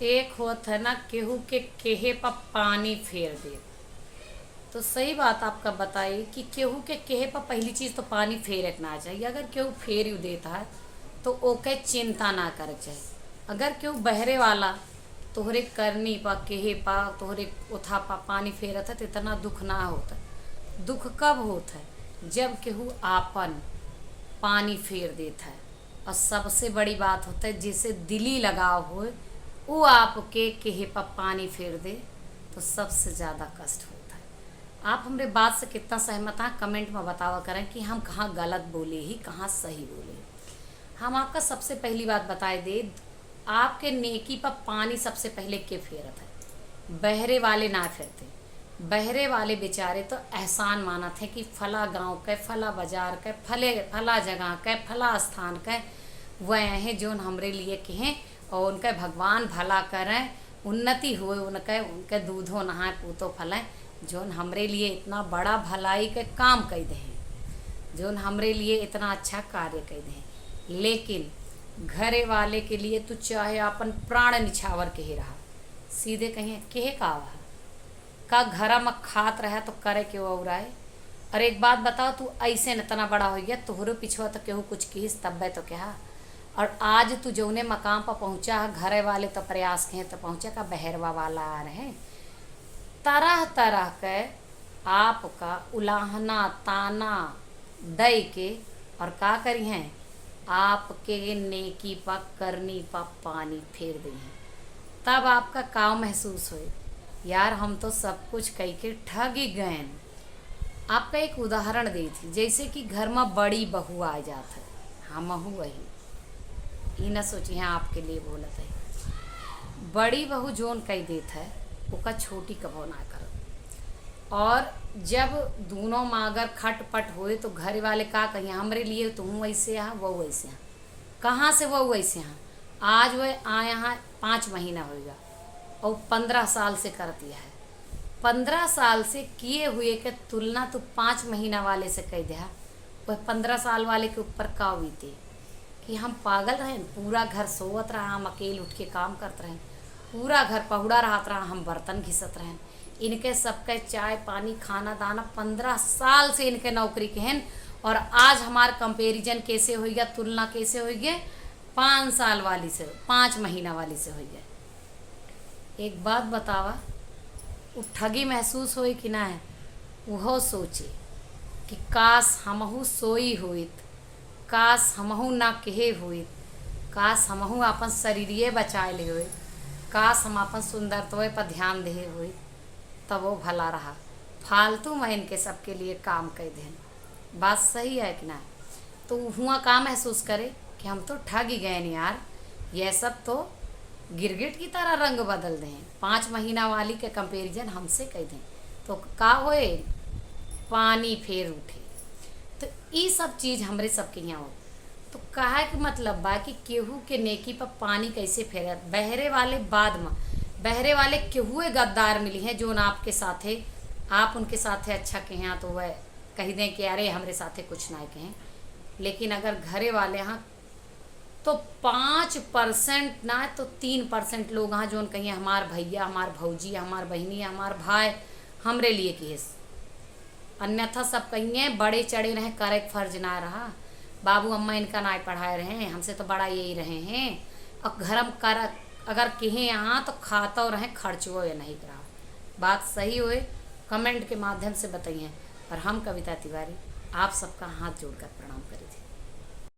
एक होत है ना केहू के केहे पर पानी फेर दे। तो सही बात आपका बताई कि केहू के केहे पर पहली चीज तो पानी फेरे के ना चाहिए। अगर केहू फेर यू देता है तो ओके चिंता ना करे चाहिए। अगर केहू बहरे वाला तोहरे करनी पा केहे पा तोहरे उठा पा पानी फेरत है तो इतना दुख ना होता। दुख कब होता है जब केहू आपन पानी फेर देता है। और सबसे बड़ी बात होता है जिसे दिली लगाव होए वो आपके केहे पर पानी फेर दे तो सबसे ज़्यादा कष्ट होता है। आप हमारे बात से कितना सहमत हैं कमेंट में बतावा करें कि हम कहाँ गलत बोले ही कहाँ सही बोले। हम आपका सबसे पहली बात बताए दे, आपके नेकी पर पानी सबसे पहले के फेरत है, बहरे वाले ना फेरते। बहरे वाले बेचारे तो एहसान मानत है कि फला गांव के फला बाजार के फला जगह के फला स्थान के वह हैं जो हमरे लिए कहें और उनके भगवान भला करें, उन्नति हुए उनके उनके दूधो नहाए पूतो फलें, जो हमरे लिए इतना बड़ा भलाई के काम कर दें, जो हमरे लिए इतना अच्छा कार्य कर दें। लेकिन घरे वाले के लिए तू चाहे अपन प्राण निछावर के ही रहा, सीधे कहीं केहे का आवा का घरा में खात रहा तो करे के वो उड़ाए। और एक बात बताओ, तू ऐसे न इतना बड़ा हो गया तोहरे पिछुआ तो केहू कुछ किस तब्बे तो क्या। और आज तू जौने मकाम पर पहुंचा है घरे वाले तो प्रयास के तो पहुंचा का बहरवा वाला आ रहे तरह तरह के आपका उलाहना ताना दे के और का करी हैं आपके नेकी पर करनी पर पानी फेर दी हैं। तब आपका काम महसूस हो यार हम तो सब कुछ कह के ठग ही गए। आपका एक उदाहरण दी थी जैसे कि घर में बड़ी बहू आ जात है, हम वही ई न सोची हैं आपके लिए बोलत है। बड़ी बहू जोन कह देत है ओका छोटी कबो ना कर। और जब दोनों माँ अगर खटपट होए तो घर वाले का कहिए हमरे लिए तुम वैसे यहाँ वो वैसे यहाँ, कहाँ से वो वैसे यहाँ। आज वह आए यहाँ 5 महीना होगा और 15 साल से करती है। 15 साल से किए हुए के तुलना तो 5 महीना वाले से कह दिया, वह 15 साल वाले के ऊपर का बीते कि हम पागल रहें। पूरा घर सोवत रहा, हम अकेले उठ के काम करते रहें, पूरा घर पहुड़ा रहत रहा, हम बर्तन घिसत रहें। इनके सबके चाय पानी खाना दाना 15 साल से इनके नौकरी के हैं। और आज हमार कंपेरिजन कैसे हो गया, तुलना कैसे हो गया 5 साल वाली से 5 महीना वाली से हो गया। एक बात बतावा, वो ठगी महसूस होई कि ना है वो सोचे कि काश हमहू सोई होइत, काश हमहू ना कहे होइत, काश हमहू अपन शरीरिये बचाए ले होए, काश हम अपन सुंदरत्व पर ध्यान दे हुए तब वो भला रहा। फालतू में इनके सबके लिए काम कर दें। बात सही है कि ना। तो हुआ का महसूस करे कि हम तो ठग ही गए नहीं यार, यह सब तो गिरगिट की तरह रंग बदल दें। 5 महीना वाली के कंपेरिजन हमसे कह दें तो का होए पानी फेर उठे। तो ये सब चीज़ हमरे सबके यहाँ हो। तो कहा कि मतलब बा कि केहू के नेकी पर पानी कैसे फेर। बहरे वाले बाद में बहरे वाले केहुए गद्दार मिली हैं जो ना आपके साथे आप उनके साथे अच्छा कहें तो वह कह दें कि अरे हमरे साथे कुछ ना कहें। लेकिन अगर घरे वाले यहाँ तो 5% ना तो 3% लोग यहाँ जो कहिए हमार भैया हमार भौजी हमार बहनी हमार भाई हमरे लिए किस, अन्यथा सब कहिए बड़े चढ़े रहे करे फर्ज ना रहा। बाबू अम्मा इनका ना पढ़ाए रहे, हमसे तो बड़ा यही रहे हैं। और घरम कर अगर कहें यहाँ तो खाता रहे खर्चो या नहीं करा। बात सही होए कमेंट के माध्यम से बताइए। और हम कविता तिवारी आप सबका हाथ जोड़कर प्रणाम करी थी।